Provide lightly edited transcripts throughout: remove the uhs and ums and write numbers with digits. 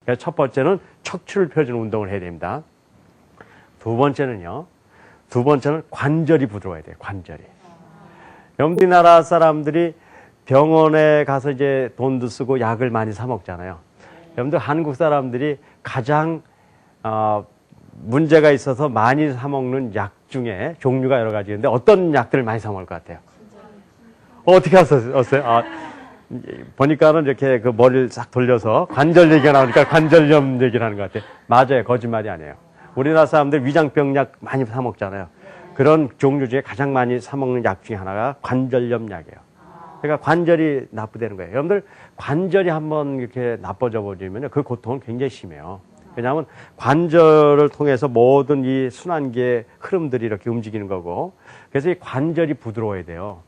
그래서 첫 번째는 척추를 펴주는 운동을 해야 됩니다. 두 번째는 관절이 부드러워야 돼요. 관절이. 우리나라 사람들이 병원에 가서 이제 돈도 쓰고 약을 많이 사 먹잖아요. 여러분들 한국 사람들이 가장 문제가 있어서 많이 사 먹는 약 중에 종류가 여러 가지 있는데 어떤 약들을 많이 사 먹을 것 같아요? 어떻게 하셨어요? 보니까는 이렇게 그 머리를 싹 돌려서 관절 얘기가 나오니까 관절염 얘기를 하는 것 같아요. 맞아요. 거짓말이 아니에요. 우리나라 사람들 위장병 약 많이 사 먹잖아요. 그런 종류 중에 가장 많이 사 먹는 약 중에 하나가 관절염 약이에요. 그러니까 관절이 나쁘다는 거예요. 여러분들 관절이 한번 이렇게 나빠져 버리면 그 고통은 굉장히 심해요. 왜냐하면 관절을 통해서 모든 이 순환계의 흐름들이 이렇게 움직이는 거고, 그래서 이 관절이 부드러워야 돼요.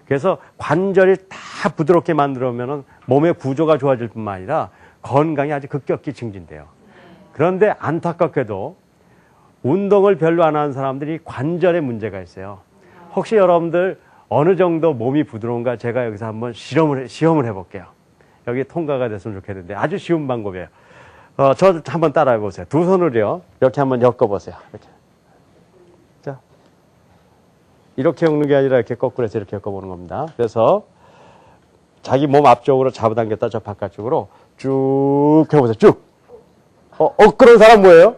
그래서 관절이 다 부드럽게 만들어면 몸의 구조가 좋아질 뿐만 아니라 건강이 아주 급격히 증진돼요. 그런데 안타깝게도 운동을 별로 안 하는 사람들이 관절에 문제가 있어요. 혹시 여러분들 어느 정도 몸이 부드러운가 제가 여기서 한번 시험을 해볼게요. 여기 통과가 됐으면 좋겠는데 아주 쉬운 방법이에요. 저 한번 따라해 보세요. 두 손을요 이렇게 한번 엮어보세요. 이렇게. 자, 이렇게 엮는 게 아니라 이렇게 거꾸로 해서 이렇게 엮어보는 겁니다. 그래서 자기 몸 앞쪽으로 잡아당겼다 저 바깥쪽으로 쭉 해보세요. 쭉. 그런 사람 뭐예요?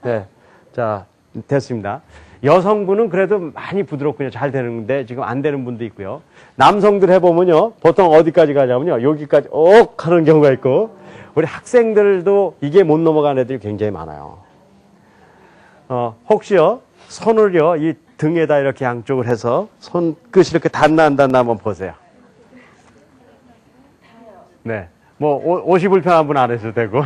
네. 자, 됐습니다. 여성분은 그래도 많이 부드럽군요. 잘 되는데 지금 안 되는 분도 있고요. 남성들 해보면요. 보통 어디까지 가냐면요. 여기까지 하는 경우가 있고, 우리 학생들도 이게 못 넘어가는 애들이 굉장히 많아요. 혹시요, 손을요, 이 등에다 이렇게 양쪽을 해서 손끝이 이렇게 닿나 안 닿나 한번 보세요. 네. 뭐, 옷이 불편한 분 안 해도 되고.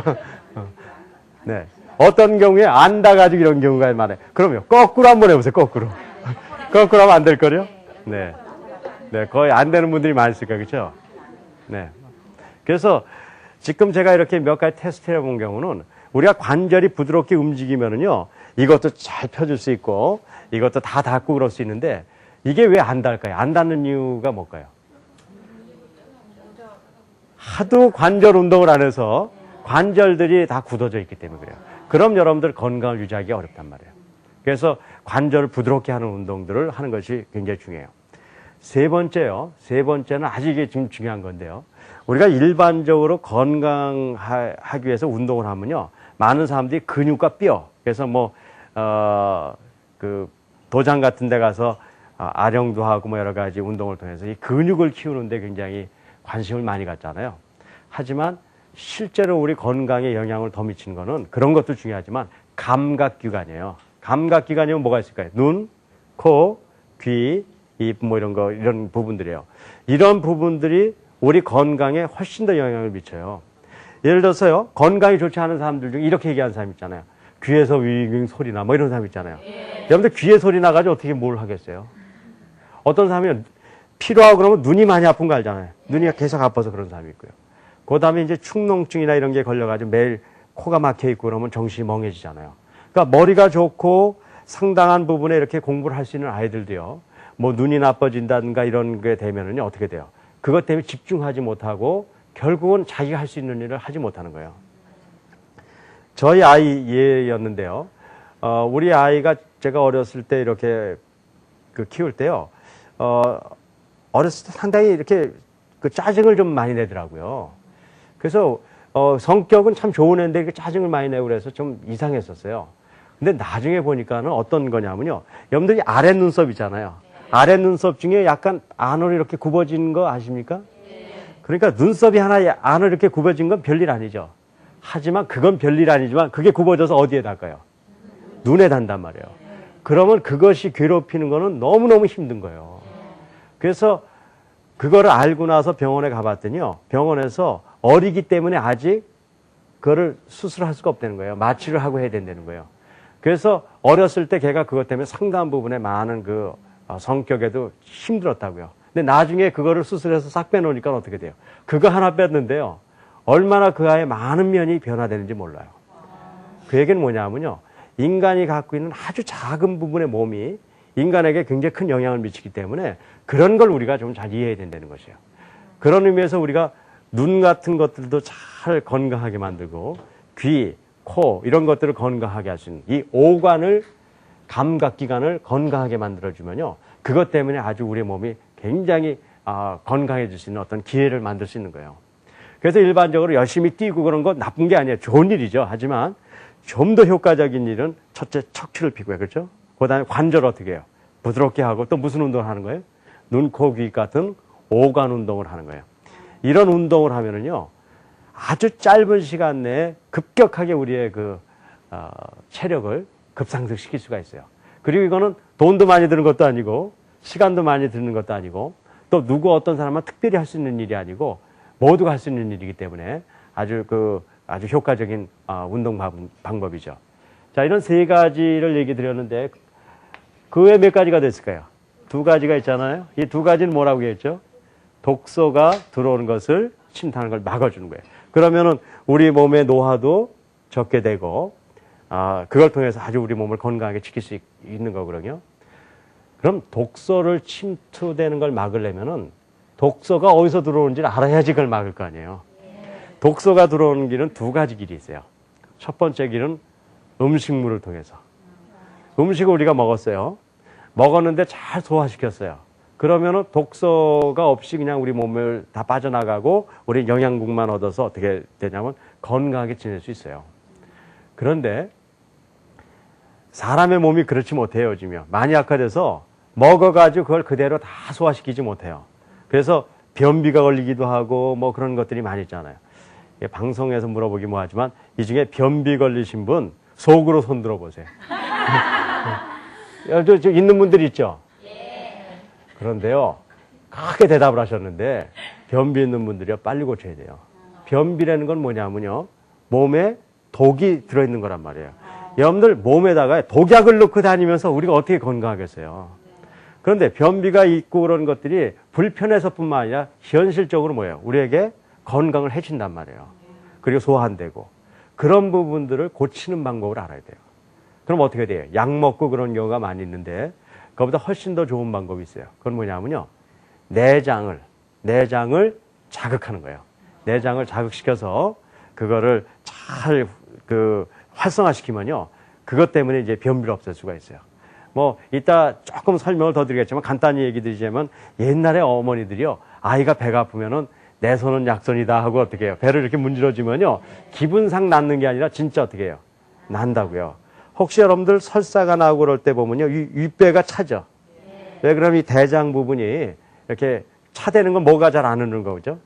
네. 어떤 경우에 안 닿아가지고 이런 경우가 많아요. 그럼요. 거꾸로 한번 해보세요. 거꾸로. 거꾸로 하면 안 될 거요? 네. 네. 거의 안 되는 분들이 많으실 거예요. 그렇죠? 네. 그래서 지금 제가 이렇게 몇 가지 테스트 해본 경우는 우리가 관절이 부드럽게 움직이면은요, 이것도 잘 펴줄 수 있고, 이것도 다 닿고 그럴 수 있는데, 이게 왜 안 닿을까요? 안 닿는 이유가 뭘까요? 하도 관절 운동을 안 해서 관절들이 다 굳어져 있기 때문에 그래요. 그럼 여러분들 건강을 유지하기 어렵단 말이에요. 그래서 관절을 부드럽게 하는 운동들을 하는 것이 굉장히 중요해요. 세 번째는 아주 이게 지금 중요한 건데요. 우리가 일반적으로 건강하기 위해서 운동을 하면요, 많은 사람들이 근육과 뼈, 그래서 그 도장 같은 데 가서 아령도 하고 뭐 여러 가지 운동을 통해서 이 근육을 키우는데 굉장히 관심을 많이 갖잖아요. 하지만 실제로 우리 건강에 영향을 더 미치는 거는 그런 것도 중요하지만 감각기관이에요. 감각기관이면 뭐가 있을까요? 눈, 코, 귀, 입, 이런 부분들이에요. 이런 부분들이 우리 건강에 훨씬 더 영향을 미쳐요. 예를 들어서요, 건강이 좋지 않은 사람들 중에 이렇게 얘기하는 사람 있잖아요. 귀에서 윙윙 소리나 이런 사람 있잖아요. 여러분들 귀에 소리 나가지고 어떻게 뭘 하겠어요? 어떤 사람이 피로하고 그러면 눈이 많이 아픈 거 알잖아요. 눈이 계속 아파서 그런 사람이 있고요. 그 다음에 이제 축농증이나 이런 게 걸려가지고 매일 코가 막혀 있고 그러면 정신이 멍해지잖아요. 그러니까 머리가 좋고 상당한 부분에 이렇게 공부를 할 수 있는 아이들도요, 눈이 나빠진다든가 이런 게 되면은요, 어떻게 돼요? 그것 때문에 집중하지 못하고 결국은 자기가 할 수 있는 일을 하지 못하는 거예요. 저희 아이 예였는데요. 우리 아이가 제가 어렸을 때 이렇게 키울 때요, 어렸을 때 상당히 이렇게 짜증을 좀 많이 내더라고요. 그래서 성격은 참 좋은 애인데 이렇게 짜증을 많이 내고 그래서 좀 이상했었어요. 근데 나중에 보니까는 어떤 거냐면요. 여러분들이 아랫 눈썹 있잖아요. 아랫 눈썹 중에 약간 안으로 이렇게 굽어진 거 아십니까? 그러니까 눈썹이 하나 안으로 이렇게 굽어진 건 별일 아니죠. 하지만 그건 별일 아니지만 그게 굽어져서 어디에 닿을까요? 눈에 닿단 말이에요. 그러면 그것이 괴롭히는 거는 너무너무 힘든 거예요. 그래서 그거를 알고 나서 병원에 가봤더니요. 병원에서 어리기 때문에 아직 그거를 수술할 수가 없다는 거예요. 마취를 하고 해야 된다는 거예요. 그래서 어렸을 때 걔가 그것 때문에 상당한 부분에 많은 성격에도 힘들었다고요. 근데 나중에 그거를 수술해서 싹 빼놓으니까 어떻게 돼요? 그거 하나 뺐는데요. 얼마나 그 아이의 많은 면이 변화되는지 몰라요. 그 얘기는 뭐냐면요. 인간이 갖고 있는 아주 작은 부분의 몸이 인간에게 굉장히 큰 영향을 미치기 때문에 그런 걸 우리가 좀 잘 이해해야 된다는 것이에요. 그런 의미에서 우리가 눈 같은 것들도 잘 잘 건강하게 만들고 귀, 코 이런 것들을 건강하게 할 수 있는 이 오관을 감각기관을 건강하게 만들어주면요. 그것 때문에 아주 우리 몸이 굉장히 건강해질 수 있는 어떤 기회를 만들 수 있는 거예요. 그래서 일반적으로 열심히 뛰고 그런 건 나쁜 게 아니에요. 좋은 일이죠. 하지만 좀 더 효과적인 일은 첫째 척추를 피고요. 그렇죠? 그 다음에 관절 어떻게 해요? 부드럽게 하고 또 무슨 운동을 하는 거예요? 눈, 코, 귀 같은 오관 운동을 하는 거예요. 이런 운동을 하면은요. 아주 짧은 시간 내에 급격하게 우리의 체력을 급상승시킬 수가 있어요. 그리고 이거는 돈도 많이 드는 것도 아니고 시간도 많이 드는 것도 아니고 또 누구 어떤 사람은 특별히 할 수 있는 일이 아니고 모두가 할 수 있는 일이기 때문에 아주 효과적인 운동 방법이죠. 자, 이런 세 가지를 얘기 드렸는데 그 외에 몇 가지가 됐을까요? 두 가지가 있잖아요. 이 두 가지는 뭐라고 했죠? 독소가 들어오는 것을 침투하는 걸 막아주는 거예요. 그러면은 우리 몸의 노화도 적게 되고 그걸 통해서 아주 우리 몸을 건강하게 지킬 수 있는 거거든요. 그럼 독소를 침투되는 걸 막으려면은 독소가 어디서 들어오는지를 알아야지 그걸 막을 거 아니에요. 독소가 들어오는 길은 두 가지 길이 있어요. 첫 번째 길은 음식물을 통해서. 음식을 우리가 먹었어요. 먹었는데 잘 소화시켰어요. 그러면은 독소가 없이 그냥 우리 몸을 다 빠져나가고 우리 영양분만 얻어서 어떻게 되냐면 건강하게 지낼 수 있어요. 그런데 사람의 몸이 그렇지 못해요, 요즘요. 많이 악화돼서 먹어가지고 그걸 그대로 다 소화시키지 못해요. 그래서 변비가 걸리기도 하고 뭐 그런 것들이 많이 있잖아요. 방송에서 물어보기 뭐하지만 이 중에 변비 걸리신 분 속으로 손 들어보세요. 저 있는 분들 있죠? 그런데요, 크게 대답을 하셨는데 변비 있는 분들이요 빨리 고쳐야 돼요. 변비라는 건 뭐냐면요, 몸에 독이 들어있는 거란 말이에요. 여러분들 몸에다가 독약을 넣고 다니면서 우리가 어떻게 건강하겠어요? 그런데 변비가 있고 그런 것들이 불편해서뿐만 아니라 현실적으로 뭐예요? 우리에게 건강을 해친단 말이에요. 그리고 소화 안 되고 그런 부분들을 고치는 방법을 알아야 돼요. 그럼 어떻게 돼요? 약 먹고 그런 경우가 많이 있는데 그것보다 훨씬 더 좋은 방법이 있어요. 그건 뭐냐면요, 내장을 자극하는 거예요. 내장을 자극시켜서 그거를 잘 활성화시키면요, 그것 때문에 이제 변비를 없앨 수가 있어요. 뭐 이따 조금 설명을 더 드리겠지만 간단히 얘기 드리자면 옛날에 어머니들이요, 아이가 배가 아프면은 내 손은 약손이다 하고 어떻게 해요? 배를 이렇게 문질러주면요, 기분상 낫는 게 아니라 진짜 어떻게 해요? 난다고요. 혹시 여러분들 설사가 나고 그럴 때 보면요, 윗배가 차죠. 왜 그러면 이 대장 부분이 이렇게 차대는 건 뭐가 잘 안 흐르는 거죠?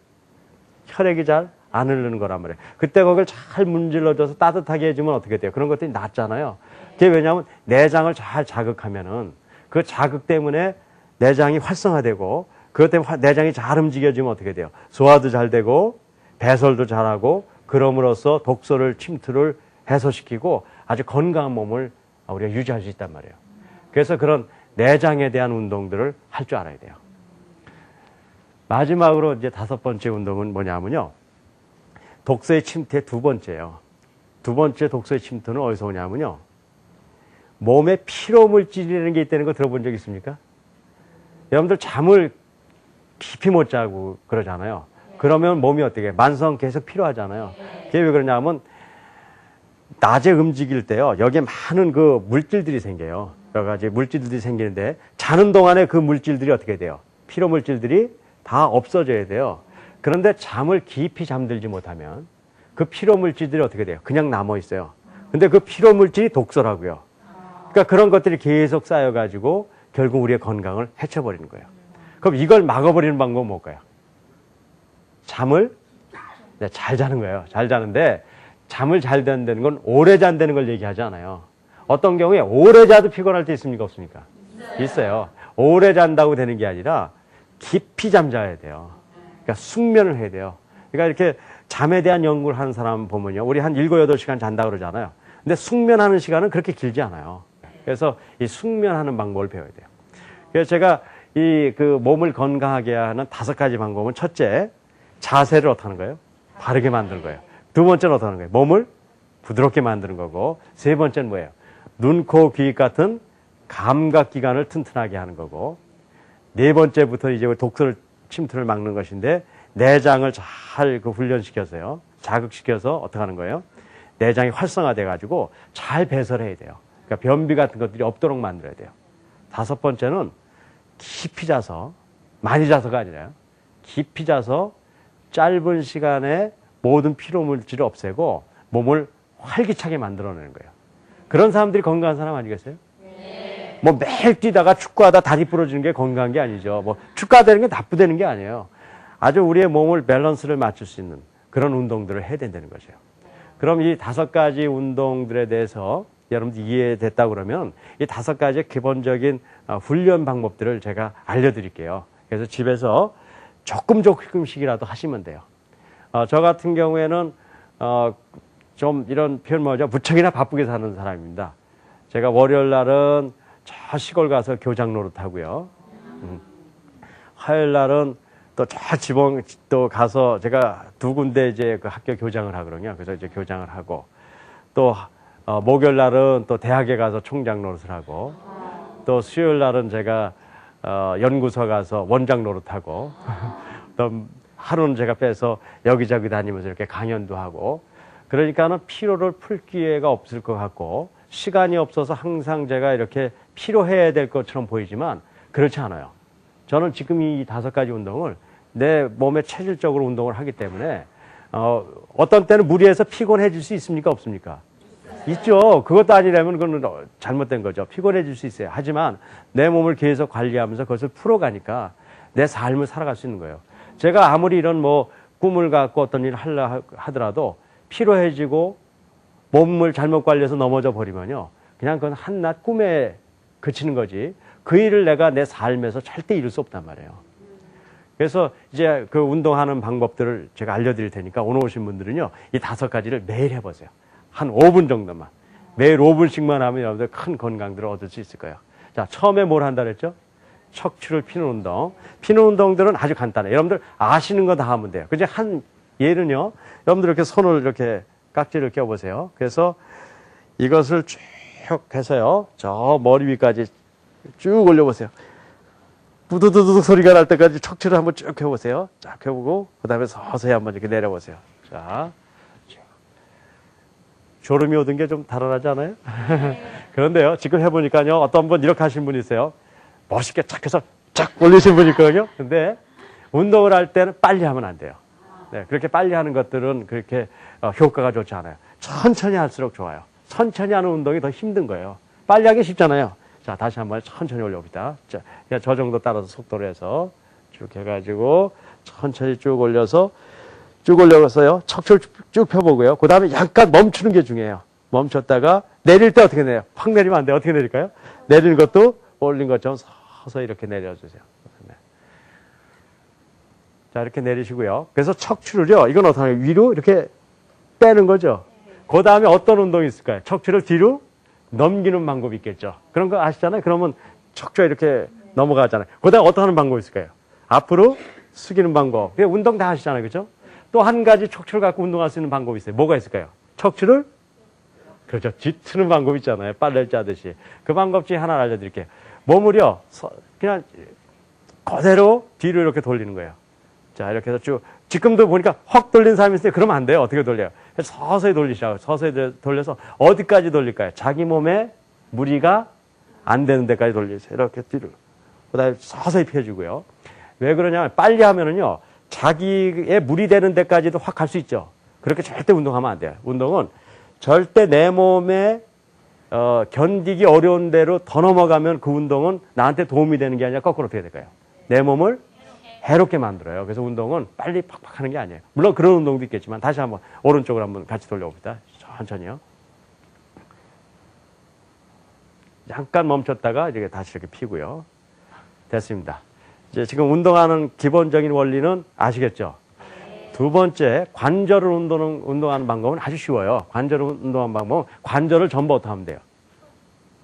혈액이 잘 안 흐르는 거란 말이에요. 그때 거기를 잘 문질러줘서 따뜻하게 해주면 어떻게 돼요? 그런 것들이 낫잖아요. 그게 왜냐하면 내장을 잘 자극하면은 그 자극 때문에 내장이 활성화되고 그것 때문에 내장이 잘 움직여지면 어떻게 돼요? 소화도 잘 되고 배설도 잘하고 그럼으로써 독소를 침투를 해소시키고 아주 건강한 몸을 우리가 유지할 수 있단 말이에요. 그래서 그런 내장에 대한 운동들을 할 줄 알아야 돼요. 마지막으로 이제 다섯 번째 운동은 뭐냐면요, 독소의 침투의 두 번째예요. 두 번째 독소의 침투는 어디서 오냐면요, 몸에 피로물질이라는 게 있다는 거 들어본 적 있습니까? 여러분들 잠을 깊이 못 자고 그러잖아요. 그러면 몸이 어떻게 해요? 만성 계속 피로하잖아요. 그게 왜 그러냐면 낮에 움직일 때요, 여기에 많은 그 물질들이 생겨요. 여러 가지 물질들이 생기는데 자는 동안에 그 물질들이 어떻게 돼요? 피로 물질들이 다 없어져야 돼요. 그런데 잠을 깊이 잠들지 못하면 그 피로 물질들이 어떻게 돼요? 그냥 남아 있어요. 근데 그 피로 물질이 독소라고요. 그러니까 그런 것들이 계속 쌓여가지고 결국 우리의 건강을 해쳐버리는 거예요. 그럼 이걸 막아버리는 방법은 뭘까요? 잠을 잘 자는 거예요. 잘 자는데 잠을 잘 잔다는 건 오래 잔다는 걸 얘기하지 않아요. 어떤 경우에 오래 자도 피곤할 때 있습니까? 없습니까? 있어요. 오래 잔다고 되는 게 아니라 깊이 잠자야 돼요. 그러니까 숙면을 해야 돼요. 그러니까 이렇게 잠에 대한 연구를 하는 사람 보면요, 우리 한 7, 8시간 잔다 그러잖아요. 근데 숙면하는 시간은 그렇게 길지 않아요. 그래서 이 숙면하는 방법을 배워야 돼요. 그래서 제가 몸을 건강하게 하는 5가지 방법은, 첫째, 자세를 어떻게 하는 거예요? 바르게 만드는 거예요. 두 번째는 어떻게 하는 거예요? 몸을 부드럽게 만드는 거고, 세 번째는 뭐예요? 눈, 코, 귀 같은 감각기관을 튼튼하게 하는 거고, 네 번째부터 이제 독소를 침투를 막는 것인데, 내장을 잘 그 훈련시켜서요. 자극시켜서 어떻게 하는 거예요? 내장이 활성화돼 가지고 잘 배설해야 돼요. 그러니까 변비 같은 것들이 없도록 만들어야 돼요. 5번째는 깊이 자서, 많이 자서가 아니라요. 깊이 자서 짧은 시간에 모든 피로 물질을 없애고 몸을 활기차게 만들어내는 거예요. 그런 사람들이 건강한 사람 아니겠어요? 네. 뭐 매일 뛰다가 축구하다 다리 부러지는 게 건강한 게 아니죠. 뭐 축구하다는 게 나쁘다는 게 아니에요. 아주 우리의 몸을 밸런스를 맞출 수 있는 그런 운동들을 해야 된다는 거죠. 그럼 이 5가지 운동들에 대해서 여러분들 이해됐다 그러면 이 5가지 기본적인 훈련 방법들을 제가 알려드릴게요. 그래서 집에서 조금씩이라도 하시면 돼요. 저 같은 경우에는 좀 이런 표현 뭐죠? 무척이나 바쁘게 사는 사람입니다. 제가 월요일 날은 저 시골 가서 교장 노릇하고요. 화요일 날은 또 저 지방 또 가서 제가 2군데 이제 그 학교 교장을 하거든요. 그래서 이제 교장을 하고 또 목요일 날은 또 대학에 가서 총장 노릇을 하고 또 수요일 날은 제가 연구소 가서 원장 노릇하고 또 하루는 제가 빼서 여기저기 다니면서 이렇게 강연도 하고 그러니까는 피로를 풀 기회가 없을 것 같고 시간이 없어서 항상 제가 이렇게 피로해야 될 것처럼 보이지만 그렇지 않아요. 저는 지금 이 5가지 운동을 내 몸에 체질적으로 운동을 하기 때문에 어떤 때는 무리해서 피곤해질 수 있습니까? 없습니까? 있죠. 그것도 아니라면 그건 잘못된 거죠. 피곤해질 수 있어요. 하지만 내 몸을 계속 관리하면서 그것을 풀어가니까 내 삶을 살아갈 수 있는 거예요. 제가 아무리 이런 뭐 꿈을 갖고 어떤 일을 하려 하더라도 피로해지고 몸을 잘못 관리해서 넘어져 버리면요. 그냥 그건 한낱 꿈에 그치는 거지. 그 일을 내가 내 삶에서 절대 이룰 수 없단 말이에요. 그래서 이제 그 운동하는 방법들을 제가 알려드릴 테니까 오늘 오신 분들은요. 이 5가지를 매일 해보세요. 한 5분 정도만. 매일 5분씩만 하면 여러분들 큰 건강들을 얻을 수 있을 거예요. 자, 처음에 뭘 한다 그랬죠? 척추를 피는 운동. 피는 운동들은 아주 간단해요. 여러분들 아시는 거 다 하면 돼요. 그죠? 한 예는요. 여러분들 이렇게 손을 이렇게 깍지를 껴보세요. 그래서 이것을 쭉 해서요. 저 머리 위까지 쭉 올려보세요. 부두두두 소리가 날 때까지 척추를 한번 쭉 해보세요. 쫙 해보고 그 다음에 서서히 한번 이렇게 내려보세요. 자, 졸음이 오던 게 좀 달아나지 않아요? 그런데요. 지금 해보니까요. 어떤 분 이렇게 하신 분이 있어요. 멋있게 착 해서 쫙 올리신 분이 있거든요. 근데 운동을 할 때는 빨리 하면 안 돼요. 네, 그렇게 빨리 하는 것들은 그렇게 효과가 좋지 않아요. 천천히 할수록 좋아요. 천천히 하는 운동이 더 힘든 거예요. 빨리 하기 쉽잖아요. 자, 다시 한번 천천히 올려봅니다. 자, 저 정도 따라서 속도로 해서 쭉 해가지고 천천히 쭉 올려서 쭉 올려서요. 척추를 쭉 펴보고요. 그 다음에 약간 멈추는 게 중요해요. 멈췄다가 내릴 때 어떻게 내요? 확 내리면 안 돼요. 어떻게 내릴까요? 내리는 것도 올린 것처럼 서서히 이렇게 내려주세요. 네. 자, 이렇게 내리시고요. 그래서 척추를요. 이건 어떻게 하냐? 위로 이렇게 빼는 거죠. 그 다음에 어떤 운동이 있을까요? 척추를 뒤로 넘기는 방법이 있겠죠. 그런 거 아시잖아요. 그러면 척추가 이렇게 넘어가잖아요. 그 다음에 어떤 하는 방법이 있을까요? 앞으로 숙이는 방법. 운동 다 하시잖아요. 그렇죠? 또 한 가지 척추를 갖고 운동할 수 있는 방법이 있어요. 뭐가 있을까요? 척추를 그렇죠. 뒤트는 방법 있잖아요. 빨래 짜듯이. 그 방법 중에 하나 알려드릴게요. 몸을요. 그냥 그대로 뒤로 이렇게 돌리는 거예요. 자, 이렇게 해서 쭉. 지금도 보니까 확 돌리는 사람이 있어요. 그러면 안 돼요. 어떻게 돌려요? 서서히 돌리시라고. 서서히 돌려서 어디까지 돌릴까요? 자기 몸에 무리가 안 되는 데까지 돌리세요. 이렇게 뒤로. 그 다음에 서서히 펴주고요. 왜 그러냐면 빨리 하면은요. 자기의 무리 되는 데까지도 확 갈 수 있죠. 그렇게 절대 운동하면 안 돼요. 운동은 절대 내 몸에 견디기 어려운 대로 더 넘어가면 그 운동은 나한테 도움이 되는 게 아니라 거꾸로 어떻게 될까요? 내 몸을 해롭게 만들어요. 그래서 운동은 빨리 팍팍 하는 게 아니에요. 물론 그런 운동도 있겠지만 다시 한번 오른쪽으로 한번 같이 돌려봅니다. 천천히요. 잠깐 멈췄다가 이렇게 다시 이렇게 피고요. 됐습니다. 이제 지금 운동하는 기본적인 원리는 아시겠죠? 2번째, 관절을 운동하는 방법은 아주 쉬워요. 관절을 운동하는 방법은 관절을 전부 어떻게 하면 돼요?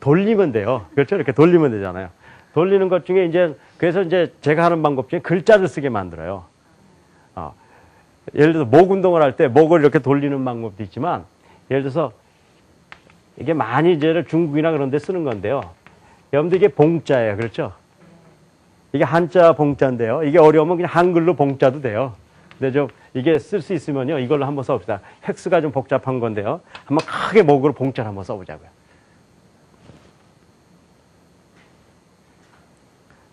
돌리면 돼요. 그렇죠? 이렇게 돌리면 되잖아요. 돌리는 것 중에 그래서 제가 하는 방법 중에 글자를 쓰게 만들어요. 예를 들어서 목 운동을 할 때 목을 이렇게 돌리는 방법도 있지만, 예를 들어서 이게 많이 이제 중국이나 그런 데 쓰는 건데요. 여러분들 이게 봉자예요. 그렇죠? 이게 한자 봉자인데요. 이게 어려우면 그냥 한글로 봉자도 돼요. 근데 좀 이게 쓸 수 있으면요. 이걸로 한번 써봅시다. 획수가 좀 복잡한 건데요. 한번 크게 목으로 봉자를 한번 써보자고요.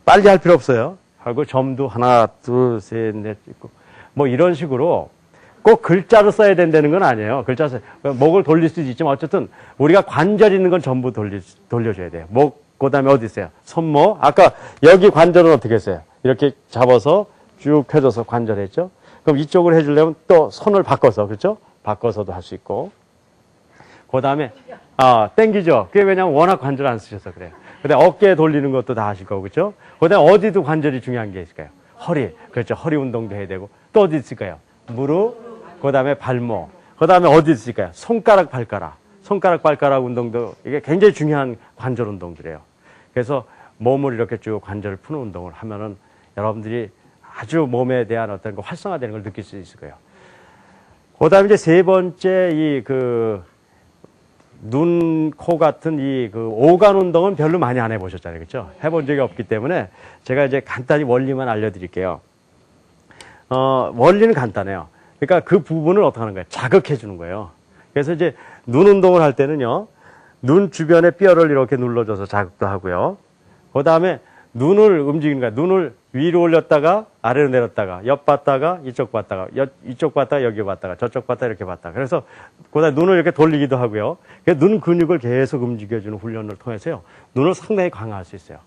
빨리 할 필요 없어요. 하고 점도 하나, 둘, 셋, 넷 있고 뭐 이런 식으로 꼭 글자로 써야 된다는 건 아니에요. 글자 써 목을 돌릴 수도 있지만 어쨌든 우리가 관절 있는 건 전부 돌려줘야 돼요. 목 그다음에 어디 있어요? 손목. 아까 여기 관절은 어떻게 했어요? 이렇게 잡아서 쭉 펴줘서 관절했죠. 그럼 이쪽으로 해주려면 또 손을 바꿔서 그렇죠? 바꿔서도 할 수 있고. 그다음에 땡기죠. 그게 왜냐면 워낙 관절 안 쓰셔서 그래요. 근데 어깨 돌리는 것도 다 하실 거고 그렇죠? 그다음에 어디도 관절이 중요한 게 있을까요? 허리. 그렇죠. 허리 운동도 해야 되고 또 어디 있을까요? 무릎. 그다음에 발목. 그다음에 어디 있을까요? 손가락, 발가락. 손가락, 발가락 운동도 이게 굉장히 중요한 관절 운동들이에요. 그래서 몸을 이렇게 쭉 관절을 푸는 운동을 하면은 여러분들이 아주 몸에 대한 어떤 그 활성화되는 걸 느낄 수 있을 거예요. 그다음에 이제 세 번째 눈, 코 같은 오간 운동은 별로 많이 안 해보셨잖아요. 그렇죠? 해본 적이 없기 때문에 제가 이제 간단히 원리만 알려드릴게요. 원리는 간단해요. 그러니까 그 부분을 어떻게 하는 거예요? 자극해 주는 거예요. 그래서 이제 눈 운동을 할 때는요, 눈 주변에 뼈를 이렇게 눌러줘서 자극도 하고요. 그 다음에 눈을 움직이는 거야. 눈을 위로 올렸다가 아래로 내렸다가 옆 봤다가 이쪽 봤다가 이쪽 봤다가 여기 봤다가 저쪽 봤다가 이렇게 봤다가 그래서 그다음에 눈을 이렇게 돌리기도 하고요. 눈 근육을 계속 움직여주는 훈련을 통해서요. 눈을 상당히 강화할 수 있어요.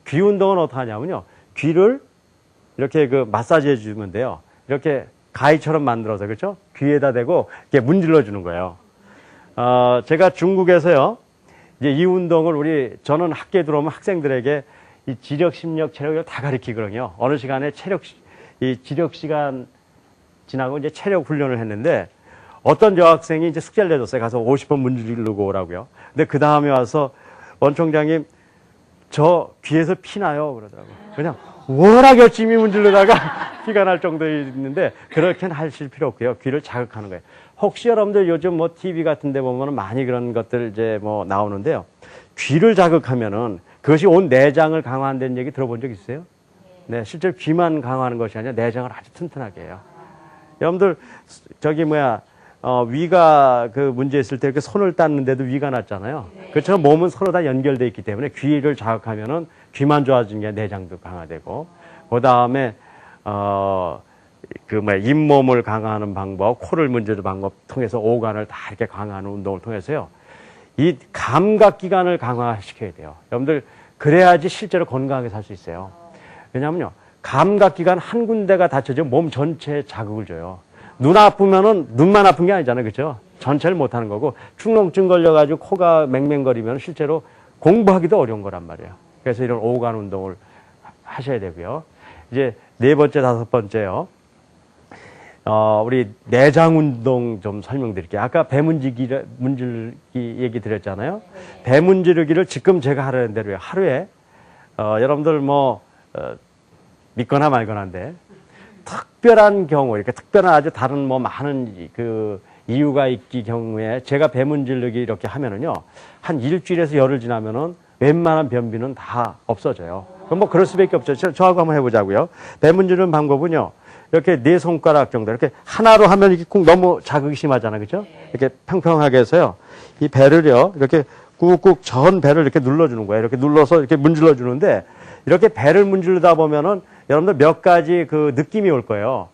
귀 운동은 어떻게 하냐면요. 귀를 이렇게 마사지 해주면 돼요. 이렇게 가위처럼 만들어서 그렇죠? 귀에다 대고 이렇게 문질러 주는 거예요. 제가 중국에서요. 이제 이 운동을 저는 학교에 들어오면 학생들에게 이 지력, 심력, 체력을 다 가르치거든요. 어느 시간에 지력 시간 지나고 이제 체력 훈련을 했는데 어떤 여학생이 이제 숙제를 내줬어요. 가서 50번 문지르고 오라고요. 근데 그 다음에 와서 원 총장님 저 귀에서 피 나요 그러더라고요. 그냥 워낙 열심히 문지르다가 피가 날 정도에 있는데 그렇게는 하실 필요 없고요. 귀를 자극하는 거예요. 혹시 여러분들 요즘 TV 같은 데 보면 많이 그런 것들 이제 나오는데요. 귀를 자극하면은 그것이 온 내장을 강화한다는 얘기 들어본 적 있어요? 네, 실제로 귀만 강화하는 것이 아니라 내장을 아주 튼튼하게 해요. 여러분들 위가 문제 있을 때 이렇게 손을 땄는데도 위가 났잖아요. 그렇지만 몸은 서로 다 연결되어 있기 때문에 귀를 자극하면은 귀만 좋아지는 게 내장도 강화되고, 그 다음에 잇몸을 강화하는 방법, 코를 문지르는 방법 통해서 오간을 다 이렇게 강화하는 운동을 통해서요. 이 감각기관을 강화시켜야 돼요. 여러분들 그래야지 실제로 건강하게 살 수 있어요. 왜냐하면요. 감각기관 한 군데가 다쳐지면 몸 전체에 자극을 줘요. 눈 아프면은 눈만 아픈 게 아니잖아요. 그렇죠? 전체를 못 하는 거고 축농증 걸려가지고 코가 맹맹거리면 실제로 공부하기도 어려운 거란 말이에요. 그래서 이런 오간 운동을 하셔야 되고요. 이제 네 번째, 다섯 번째요. 우리 내장 운동 좀 설명드릴게요. 아까 배문지르기 얘기 드렸잖아요. 배문지르기를 지금 제가 하라는 대로요. 하루에 여러분들 믿거나 말거나인데 특별한 경우 이렇게 특별한 아주 다른 많은 이유가 있기 경우에 제가 배문지르기 이렇게 하면은요. 한 일주일에서 열흘 지나면은 웬만한 변비는 다 없어져요. 그럼 그럴 수밖에 없죠. 저하고 한번 해보자고요. 배문지르는 방법은요. 이렇게 네 손가락 정도 이렇게 하나로 하면 이게 꼭 너무 자극이 심하잖아요. 그죠? 이렇게 평평하게 해서요. 이 배를요. 이렇게 꾹꾹 전 배를 이렇게 눌러주는 거예요. 이렇게 눌러서 이렇게 문질러 주는데 이렇게 배를 문지르다 보면은 여러분들 몇 가지 느낌이 올 거예요.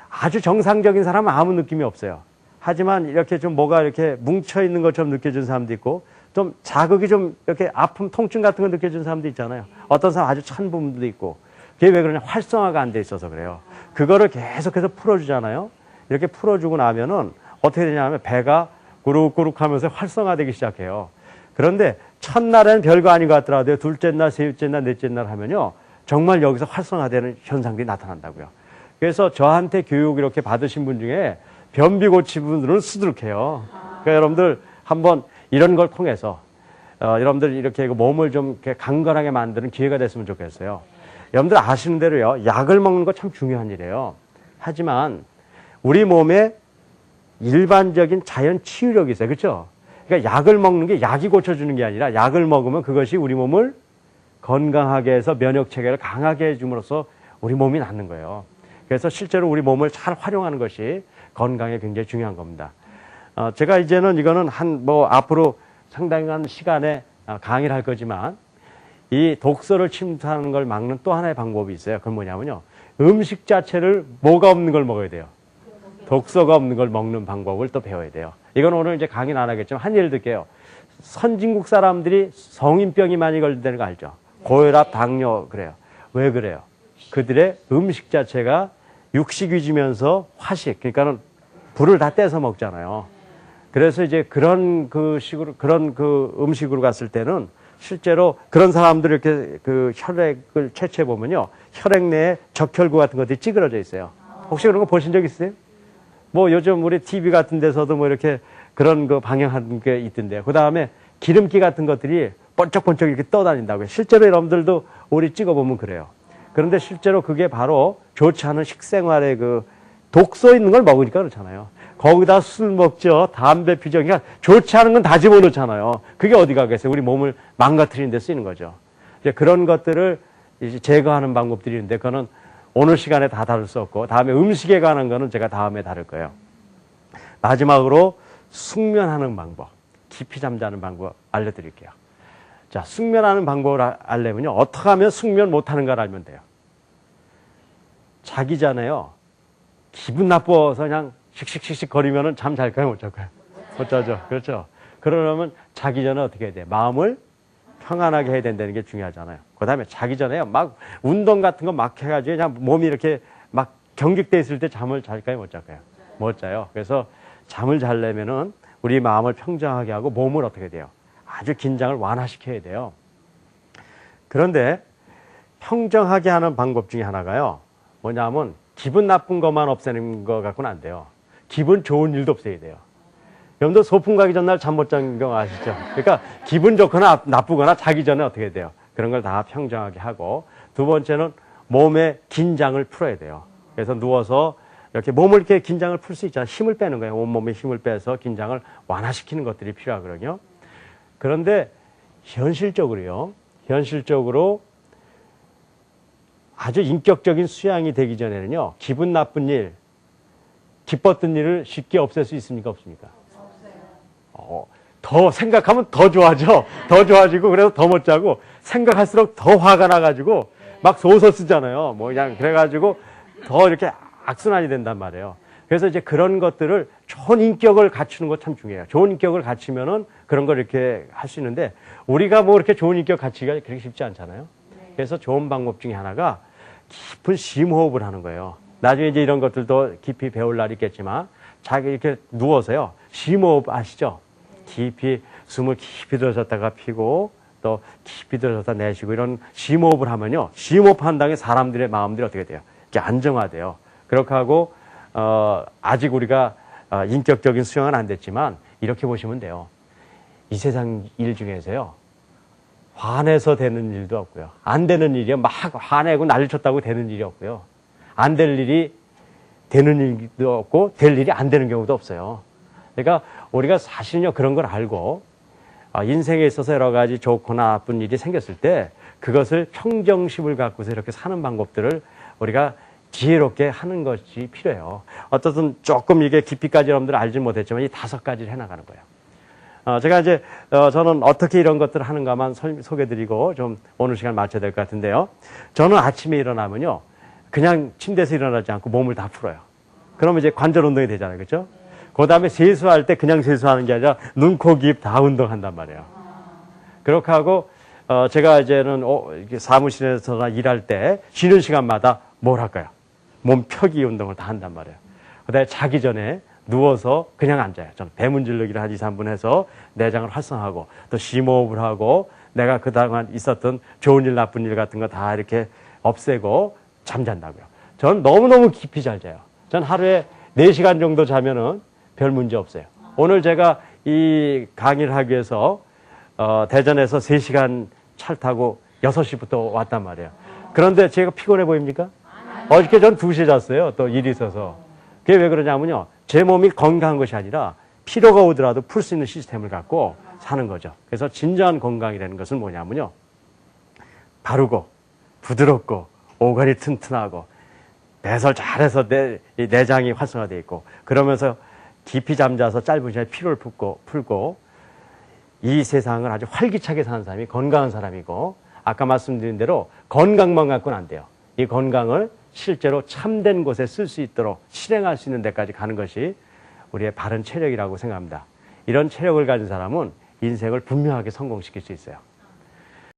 아주 정상적인 사람은 아무 느낌이 없어요. 하지만 이렇게 좀 뭐가 이렇게 뭉쳐 있는 것처럼 느껴지는 사람도 있고 좀 자극이 좀 이렇게 아픔, 통증 같은 거 느껴지는 사람도 있잖아요. 어떤 사람 아주 찬 부분도 있고. 그게 왜 그러냐? 활성화가 안 돼 있어서 그래요. 그거를 계속해서 풀어주잖아요. 이렇게 풀어주고 나면은 어떻게 되냐면 배가 꾸룩꾸룩 하면서 활성화되기 시작해요. 그런데 첫날에는 별거 아닌 것 같더라도 둘째 날, 셋째 날, 넷째 날 하면요. 정말 여기서 활성화되는 현상들이 나타난다고요. 그래서 저한테 교육 이렇게 받으신 분 중에 변비 고친 분들은 수두룩해요. 그러니까 여러분들 한번 이런 걸 통해서 여러분들 이렇게 몸을 좀 이렇게 강건하게 만드는 기회가 됐으면 좋겠어요. 여러분들 아시는 대로요. 약을 먹는 거 참 중요한 일이에요. 하지만 우리 몸에 일반적인 자연 치유력이 있어요. 그렇죠? 그러니까 약을 먹는 게 약이 고쳐주는 게 아니라 약을 먹으면 그것이 우리 몸을 건강하게 해서 면역 체계를 강하게 해줌으로써 우리 몸이 낫는 거예요. 그래서 실제로 우리 몸을 잘 활용하는 것이 건강에 굉장히 중요한 겁니다. 제가 이제는 이거는 앞으로 상당한 시간에 강의를 할 거지만 이 독소를 침투하는 걸 막는 또 하나의 방법이 있어요. 그건 뭐냐면요. 음식 자체를 뭐가 없는 걸 먹어야 돼요. 독소가 없는 걸 먹는 방법을 또 배워야 돼요. 이건 오늘 이제 강의는 안 하겠지만 한 예를 들게요. 선진국 사람들이 성인병이 많이 걸리는 거 알죠? 고혈압, 당뇨 그래요. 왜 그래요? 그들의 음식 자체가 육식 위주면서 화식, 그러니까는 불을 다 떼서 먹잖아요. 그래서 이제 그런 음식으로 갔을 때는 실제로 그런 사람들 이렇게 그 혈액을 채취해 보면요. 혈액 내에 적혈구 같은 것들이 찌그러져 있어요. 혹시 그런 거 보신 적 있어요? 뭐 요즘 우리 TV 같은 데서도 뭐 이렇게 그런 거 방영하는 게 있던데요. 그 다음에 기름기 같은 것들이 번쩍번쩍 이렇게 떠다닌다고요. 실제로 여러분들도 우리 찍어보면 그래요. 그런데 실제로 그게 바로 좋지 않은 식생활에 그 독소 있는 걸 먹으니까 그렇잖아요. 거기다 술 먹죠. 담배 피죠. 그러니까 좋지 않은 건 다 집어넣잖아요. 그게 어디 가겠어요. 우리 몸을 망가뜨리는 데 쓰이는 거죠. 이제 그런 것들을 이제 제거하는 방법들이 있는데 그거는 오늘 시간에 다 다룰 수 없고 다음에 음식에 관한 거는 제가 다음에 다룰 거예요. 마지막으로 숙면하는 방법, 깊이 잠자는 방법 알려드릴게요. 자, 숙면하는 방법을 알려면요. 어떻게 하면 숙면 못하는가를 알면 돼요. 자기 전에요. 기분 나빠서 그냥 씩씩씩씩 거리면은 잠 잘까요? 못 잘까요? 못 자죠. 그렇죠. 그러려면 자기 전에 어떻게 해야 돼요? 마음을 평안하게 해야 된다는 게 중요하잖아요. 그 다음에 자기 전에 막 운동 같은 거 막 해가지고 그냥 몸이 이렇게 막 경직돼 있을 때 잠을 잘까요? 못 잘까요? 못 자요. 그래서 잠을 자려면은 우리 마음을 평정하게 하고 몸을 어떻게 돼요? 아주 긴장을 완화시켜야 돼요. 그런데 평정하게 하는 방법 중에 하나가요. 뭐냐면 기분 나쁜 것만 없애는 거 갖고는 안 돼요. 기분 좋은 일도 없애야 돼요. 여러분들 소풍 가기 전날 잠 못 자는 거 아시죠? 그러니까 기분 좋거나 나쁘거나 자기 전에 어떻게 해야 돼요? 그런 걸 다 평정하게 하고 두 번째는 몸의 긴장을 풀어야 돼요. 그래서 누워서 이렇게 몸을 이렇게 긴장을 풀 수 있잖아요. 힘을 빼는 거예요. 온몸에 힘을 빼서 긴장을 완화시키는 것들이 필요하거든요. 그런데 현실적으로 아주 인격적인 수양이 되기 전에는요. 기분 나쁜 일, 기뻤던 일을 쉽게 없앨 수 있습니까? 없습니까? 더 생각하면 더 좋아져. 더 좋아지고 그래서 더 못 자고 생각할수록 더 화가 나가지고 막 소설 쓰잖아요. 뭐 그냥 그래가지고 더 이렇게 악순환이 된단 말이에요. 그래서 이제 그런 것들을 좋은 인격을 갖추는 거 참 중요해요. 좋은 인격을 갖추면은 그런 걸 이렇게 할 수 있는데 우리가 뭐 이렇게 좋은 인격 갖추기가 그렇게 쉽지 않잖아요. 그래서 좋은 방법 중에 하나가 깊은 심호흡을 하는 거예요. 나중에 이제 이런 것들도 깊이 배울 날이 있겠지만 자기 이렇게 누워서요. 심호흡 아시죠? 깊이 숨을 깊이 들어줬다가 피고 또 깊이 들어줬다 내쉬고 이런 심호흡을 하면요. 심호흡한 다음에 사람들의 마음들이 어떻게 돼요? 이렇게 안정화돼요. 그렇게 하고 아직 우리가 인격적인 수양은 안 됐지만 이렇게 보시면 돼요. 이 세상 일 중에서요. 화내서 되는 일도 없고요. 안 되는 일이요. 막 화내고 난리 쳤다고 되는 일이 없고요. 안 될 일이 되는 일도 없고 될 일이 안 되는 경우도 없어요. 그러니까 우리가 사실은요. 그런 걸 알고 인생에 있어서 여러 가지 좋거나 나쁜 일이 생겼을 때 그것을 평정심을 갖고서 이렇게 사는 방법들을 우리가 지혜롭게 하는 것이 필요해요. 어떻든 조금 이게 깊이까지 여러분들 알지 못했지만 이 5가지를 해나가는 거예요. 제가 이제 저는 어떻게 이런 것들을 하는가만 소개드리고 좀 오늘 시간 맞춰야 될 것 같은데요. 저는 아침에 일어나면요. 그냥 침대에서 일어나지 않고 몸을 다 풀어요. 그러면 이제 관절 운동이 되잖아요. 그렇죠? 그 다음에 세수할 때 그냥 세수하는 게 아니라 눈, 코, 입 다 운동한단 말이에요. 그렇게 하고 제가 이제는 사무실에서나 일할 때 쉬는 시간마다 뭘 할까요? 몸 펴기 운동을 다 한단 말이에요. 그다음에 자기 전에 누워서 그냥 앉아요. 저는 배문질르기를 한 2, 3분 해서 내장을 활성화하고 또 심호흡을 하고 내가 그동안 있었던 좋은 일, 나쁜 일 같은 거 다 이렇게 없애고 잠잔다고요. 저는 너무너무 깊이 잘 자요. 전 하루에 4시간 정도 자면은 별 문제 없어요. 오늘 제가 이 강의를 하기 위해서 대전에서 3시간 차를 타고 6시부터 왔단 말이에요. 그런데 제가 피곤해 보입니까? 어저께 전 2시에 잤어요. 또 일이 있어서. 그게 왜 그러냐면요. 제 몸이 건강한 것이 아니라 피로가 오더라도 풀 수 있는 시스템을 갖고 사는 거죠. 그래서 진정한 건강이라는 것은 뭐냐면요. 바르고 부드럽고 오가리 튼튼하고 배설 잘해서 이 내장이 활성화되어 있고 그러면서 깊이 잠자서 짧은 시간에 피로를 풀고 이 세상을 아주 활기차게 사는 사람이 건강한 사람이고 아까 말씀드린 대로 건강만 갖고는 안 돼요. 이 건강을 실제로 참된 곳에 쓸 수 있도록 실행할 수 있는 데까지 가는 것이 우리의 바른 체력이라고 생각합니다. 이런 체력을 가진 사람은 인생을 분명하게 성공시킬 수 있어요.